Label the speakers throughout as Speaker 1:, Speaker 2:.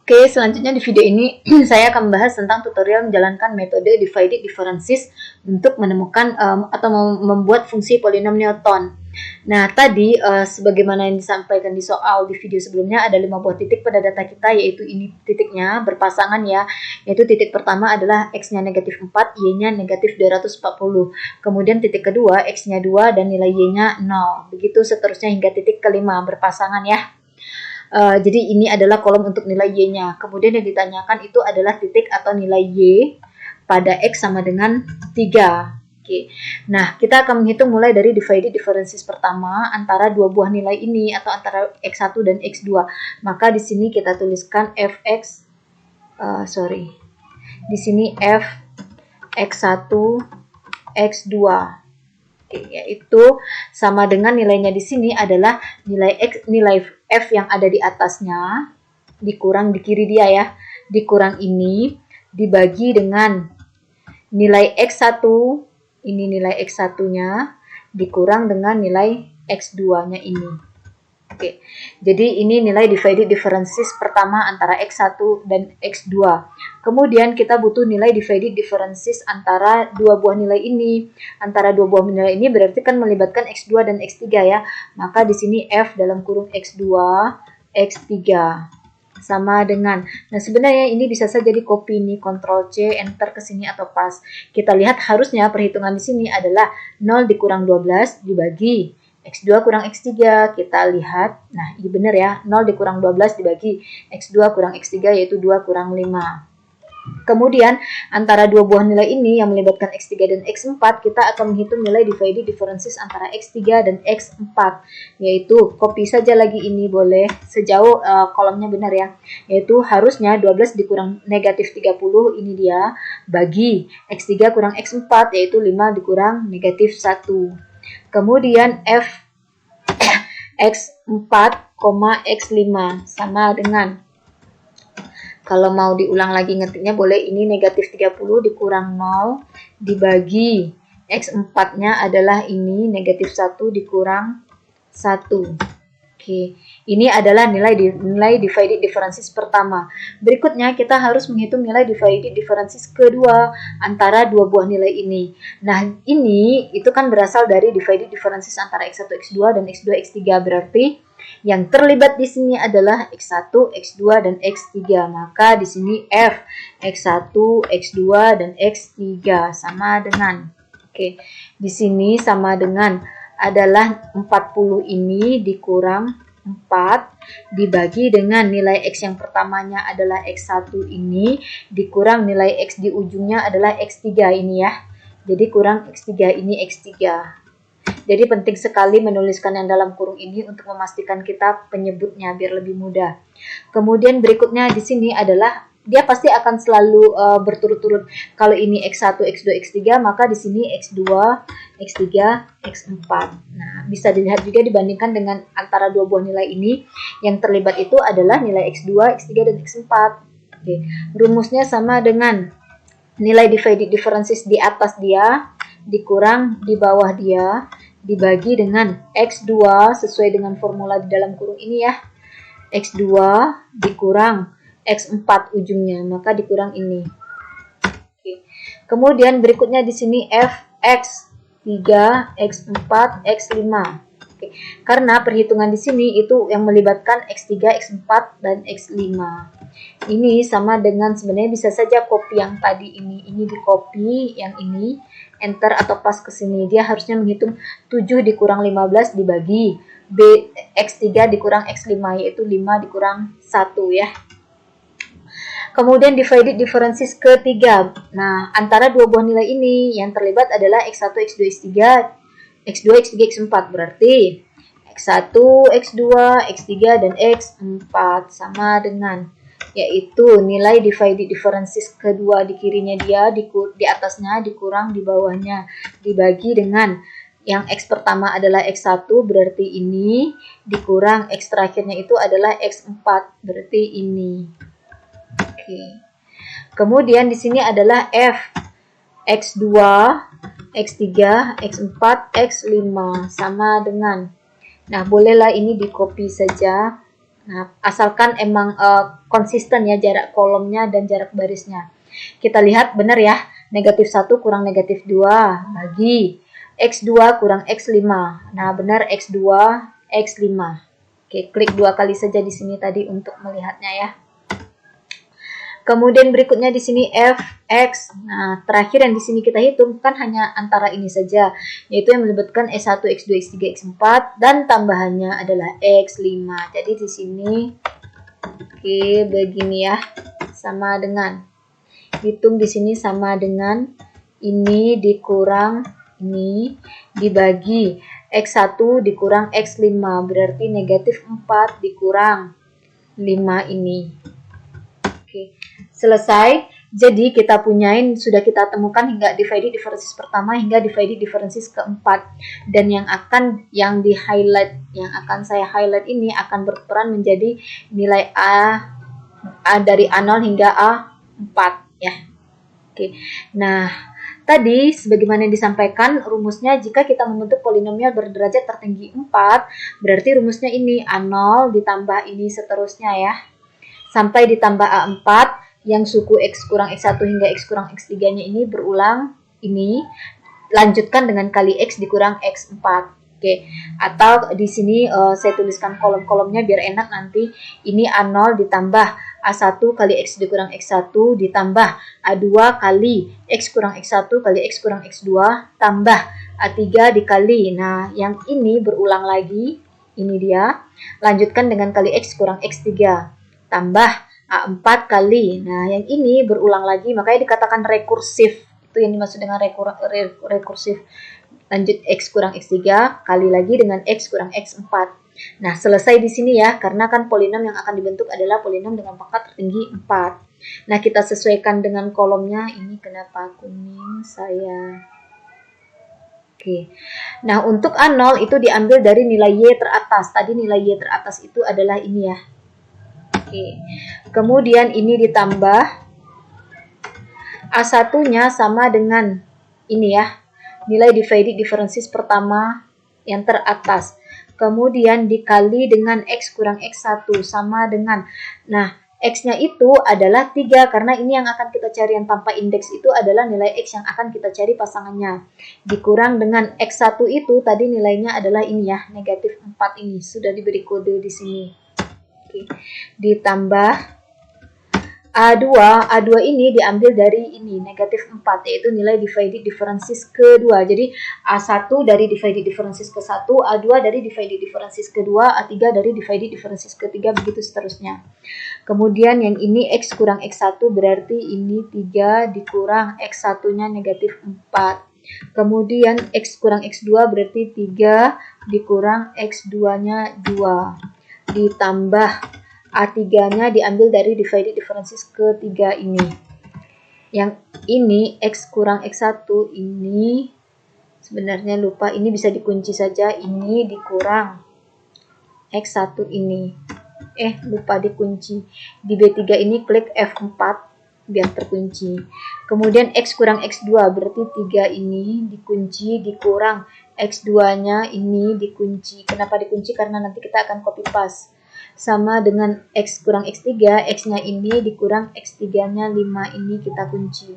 Speaker 1: Oke, selanjutnya di video ini saya akan membahas tentang tutorial menjalankan metode divided differences untuk menemukan atau membuat fungsi polinom Newton. Nah, tadi sebagaimana yang disampaikan di soal di video sebelumnya, ada 5 buah titik pada data kita, yaitu ini titiknya berpasangan ya, yaitu titik pertama adalah X-nya negatif 4, Y-nya negatif 240. Kemudian titik kedua, X-nya 2 dan nilai Y-nya 0. Begitu seterusnya hingga titik kelima berpasangan ya. Jadi ini adalah kolom untuk nilai Y-nya. Kemudian yang ditanyakan itu adalah titik atau nilai Y pada X sama dengan 3. Oke. Nah, kita akan menghitung mulai dari divided differences pertama antara dua buah nilai ini atau antara X1 dan X2. Maka di sini kita tuliskan Fx, di sini F X1 X2. Yaitu sama dengan nilainya di sini adalah nilai F yang ada di atasnya dikurang di kiri dia ya, dikurang ini dibagi dengan nilai X1, ini nilai X1-nya dikurang dengan nilai X2-nya ini. Oke, jadi ini nilai divided differences pertama antara X1 dan X2. Kemudian kita butuh nilai divided differences antara dua buah nilai ini. Antara dua buah nilai ini berarti kan melibatkan X2 dan X3 ya. Maka di sini F dalam kurung X2, X3 sama dengan. Nah, sebenarnya ini bisa saja di copy nih, Ctrl C, enter ke sini atau pas. Kita lihat harusnya perhitungan di sini adalah 0 dikurang 12 dibagi X2 kurang X3, kita lihat, nah ini benar ya, 0 dikurang 12 dibagi X2 kurang X3 yaitu 2 kurang 5. Kemudian antara dua buah nilai ini yang melibatkan X3 dan X4, kita akan menghitung nilai divided differences antara X3 dan X4, yaitu copy saja lagi ini boleh, sejauh kolomnya benar ya, yaitu harusnya 12 dikurang negatif 30, ini dia, bagi X3 kurang X4, yaitu 5 dikurang negatif 1. Kemudian F X4, X5 sama dengan, kalau mau diulang lagi ngetiknya boleh, ini negatif 30 dikurang 0 dibagi X4-nya adalah ini negatif 1 dikurang 1. Oke, ini adalah nilai divided differences pertama. Berikutnya kita harus menghitung nilai divided differences kedua antara dua buah nilai ini. Nah, ini itu kan berasal dari divided differences antara X1, X2 dan X2, X3. Berarti yang terlibat di sini adalah X1, X2 dan X3. Maka di sini F X1, X2 dan X3 sama dengan, oke, di sini sama dengan adalah 40 ini dikurang 4 dibagi dengan nilai X yang pertamanya adalah X1 ini dikurang nilai X di ujungnya adalah X3 ini ya. Jadi kurang X3 ini X3. Jadi penting sekali menuliskan yang dalam kurung ini untuk memastikan kita penyebutnya biar lebih mudah. Kemudian berikutnya di sini adalah dia pasti akan selalu berturut-turut. Kalau ini X1, X2, X3, maka di sini X2, X3, X4. Nah, bisa dilihat juga dibandingkan dengan antara dua buah nilai ini, yang terlibat itu adalah nilai X2, X3, dan X4. Oke. Rumusnya sama dengan nilai divided differences di atas dia, dikurang di bawah dia, dibagi dengan X2 sesuai dengan formula di dalam kurung ini ya. X2 dikurang X4 ujungnya, maka dikurang ini. Oke. Kemudian berikutnya di sini Fx3, X4, X5. Oke. Karena perhitungan di sini itu yang melibatkan X3, X4, dan X5. Ini sama dengan, sebenarnya bisa saja copy yang tadi ini di copy, yang ini enter atau pas ke sini. Dia harusnya menghitung 7 dikurang 15 dibagi X3 dikurang X5, yaitu 5 dikurang 1 ya. Kemudian divided differences ketiga. Nah, antara dua buah nilai ini yang terlibat adalah X1, X2, X3, X2, X3, X4. Berarti X1, X2, X3, dan X4 sama dengan, yaitu nilai divided differences kedua di kirinya dia, di atasnya dikurang di bawahnya, dibagi dengan yang X pertama adalah X1, berarti ini, dikurang X terakhirnya itu adalah X4, berarti ini. Oke. Kemudian di sini adalah F X2, X3, X4, X5 sama dengan. Nah, bolehlah ini di copy saja Nah, asalkan emang konsisten ya jarak kolomnya dan jarak barisnya. Kita lihat benar ya, negatif 1 kurang negatif 2 bagi X2 kurang X5. Nah, benar X2, X5. Oke, klik 2 kali saja di sini tadi untuk melihatnya ya. Kemudian berikutnya di sini fx. Nah, terakhir yang di sini kita hitung kan hanya antara ini saja, yaitu yang menyebutkan S1, X2, X3, X4 dan tambahannya adalah X5. Jadi di sini oke, begini ya. Sama dengan hitung di sini sama dengan ini dikurang ini dibagi X1 dikurang X5, berarti negatif 4 dikurang 5 ini. Oke, selesai. Jadi kita punyain, sudah kita temukan hingga divided differences pertama hingga divided differences keempat. Dan yang di highlight, yang akan saya highlight ini akan berperan menjadi nilai A dari A0 hingga A4 ya. Oke. Nah, tadi sebagaimana yang disampaikan rumusnya, jika kita membentuk polinomial berderajat tertinggi 4, berarti rumusnya ini A0 ditambah ini seterusnya ya. Sampai ditambah A4 yang suku X kurang X1 hingga X kurang X3-nya ini berulang ini, lanjutkan dengan kali X dikurang X4. Oke, atau di sini saya tuliskan kolom-kolomnya biar enak nanti. Ini A0 ditambah A1 kali X dikurang X1 ditambah A2 kali X kurang X1 kali X kurang X2 tambah A3 dikali. Nah, yang ini berulang lagi. Ini dia. Lanjutkan dengan kali X kurang X3 tambah A4 kali. Nah, yang ini berulang lagi, makanya dikatakan rekursif. Itu yang dimaksud dengan rekursif. Lanjut X kurang X3 kali lagi dengan X kurang X4. Nah, selesai di sini ya, karena kan polinom yang akan dibentuk adalah polinom dengan pangkat tertinggi 4. Nah, kita sesuaikan dengan kolomnya. Ini kenapa kuning saya? Oke. Nah, untuk A0 itu diambil dari nilai Y teratas. Tadi nilai Y teratas itu adalah ini ya. Oke. Kemudian ini ditambah A1-nya sama dengan ini ya. Nilai divided differences pertama yang teratas. Kemudian dikali dengan X kurang X1 sama dengan, nah X-nya itu adalah 3 karena ini yang akan kita cari, yang tanpa indeks itu adalah nilai X yang akan kita cari pasangannya. Dikurang dengan X1 itu tadi nilainya adalah ini ya, negatif 4 ini. Sudah diberi kode di sini. Oke. Ditambah A2 ini diambil dari ini, negatif 4, yaitu nilai divided differences kedua. Jadi A1 dari divided differences ke-1, A2 dari divided differences kedua, A3 dari divided differences ketiga, begitu seterusnya. Kemudian yang ini X kurang X1 berarti ini 3 dikurang X1-nya negatif 4. Kemudian X kurang X2 berarti 3 dikurang X2-nya 2. Ditambah A3-nya diambil dari divided differences ketiga ini. Yang ini X kurang X1 ini sebenarnya lupa, ini bisa dikunci saja, ini dikurang X1 ini. Lupa dikunci. Di B3 ini klik F4 biar terkunci. Kemudian X kurang X2 berarti 3 ini dikunci dikurang X2-nya ini dikunci. Kenapa dikunci? Karena nanti kita akan copy paste. Sama dengan X kurang X3, X-nya ini dikurang X3-nya 5 ini kita kunci.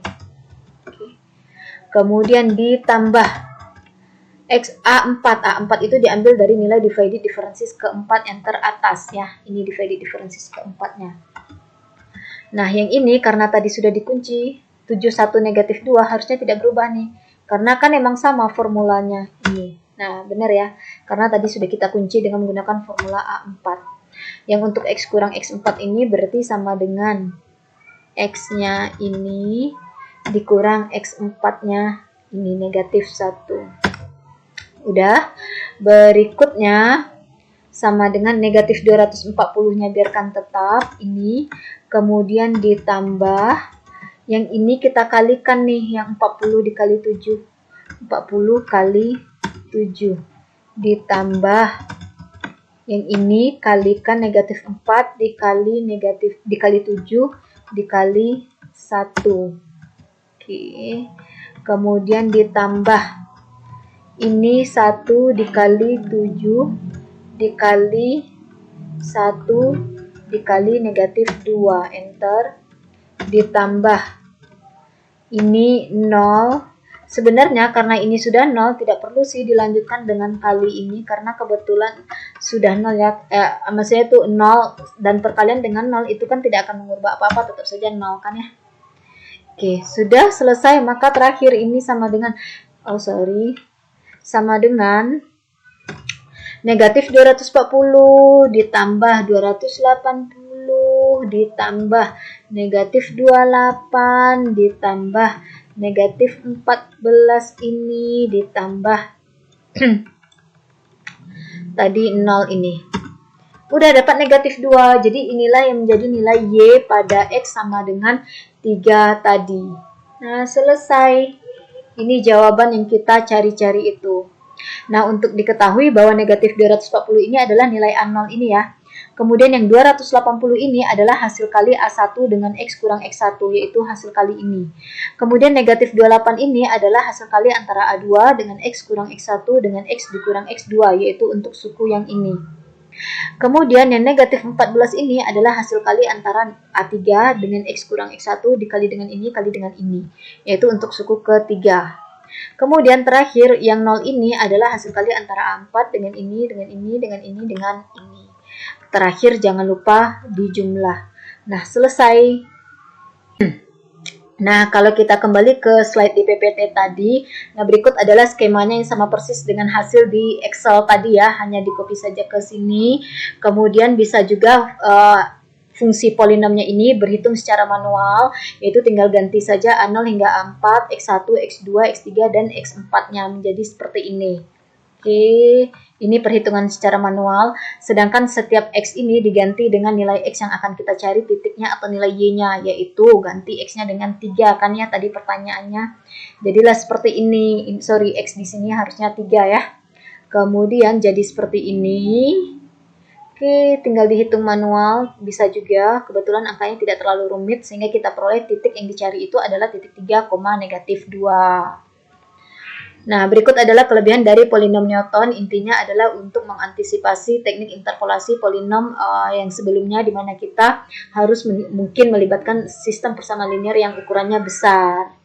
Speaker 1: Oke. Kemudian ditambah X A4 itu diambil dari nilai divided differences keempat yang teratas ya. Ini divided differences keempatnya. Nah, yang ini karena tadi sudah dikunci, 71 negatif 2 harusnya tidak berubah nih. Karena kan emang sama formulanya ini. Nah, benar ya. Karena tadi sudah kita kunci dengan menggunakan formula A4. Yang untuk X kurang X4 ini berarti sama dengan X-nya ini dikurang X4-nya ini negatif 1. Udah. Berikutnya sama dengan negatif 240-nya biarkan tetap ini. Kemudian ditambah yang ini kita kalikan nih, yang 40 dikali 7. 40 kali 7. Ditambah yang ini kalikan negatif 4 dikali 7 dikali 1. Oke. Kemudian ditambah ini 1 dikali 7 dikali 1 dikali negatif 2, enter, ditambah ini 0. Sebenarnya karena ini sudah 0, tidak perlu sih dilanjutkan dengan kali ini, karena kebetulan sudah 0 ya. Maksudnya itu 0 dan perkalian dengan 0 itu kan tidak akan mengubah apa-apa, tetap saja 0 kan ya. Oke, sudah selesai. Maka terakhir ini sama dengan, sama dengan negatif 240 ditambah 280 ditambah negatif 28 ditambah negatif 14 ini ditambah tadi 0 ini. Udah dapat negatif 2. Jadi inilah yang menjadi nilai Y pada X sama dengan 3 tadi. Nah, selesai. Ini jawaban yang kita cari-cari itu. Nah, untuk diketahui bahwa negatif 240 ini adalah nilai A0 ini ya. Kemudian yang 280 ini adalah hasil kali A1 dengan X kurang X1, yaitu hasil kali ini. Kemudian negatif 28 ini adalah hasil kali antara A2 dengan X kurang X1 dengan X dikurang X2, yaitu untuk suku yang ini. Kemudian yang negatif 14 ini adalah hasil kali antara A3 dengan X kurang X1 dikali dengan ini kali dengan ini, yaitu untuk suku ketiga. Kemudian terakhir yang 0 ini adalah hasil kali antara A4 dengan ini, dengan ini, dengan ini, dengan ini. Terakhir jangan lupa dijumlah. Nah, selesai. Nah, kalau kita kembali ke slide di PPT tadi, nah berikut adalah skemanya yang sama persis dengan hasil di Excel tadi ya, hanya di copy saja ke sini. Kemudian bisa juga fungsi polinomnya ini berhitung secara manual, yaitu tinggal ganti saja A0 hingga A4, X1, X2, X3, dan X4-nya menjadi seperti ini. Oke, ini perhitungan secara manual, sedangkan setiap X ini diganti dengan nilai X yang akan kita cari titiknya atau nilai Y-nya, yaitu ganti X-nya dengan 3, kan ya tadi pertanyaannya. Jadilah seperti ini, X di sini harusnya 3 ya. Kemudian jadi seperti ini. Oke, tinggal dihitung manual, bisa juga, kebetulan angkanya tidak terlalu rumit, sehingga kita peroleh titik yang dicari itu adalah titik 3, negatif 2. Nah, berikut adalah kelebihan dari polinom Newton. Intinya adalah untuk mengantisipasi teknik interpolasi polinom yang sebelumnya, di mana kita harus mungkin melibatkan sistem persamaan linear yang ukurannya besar.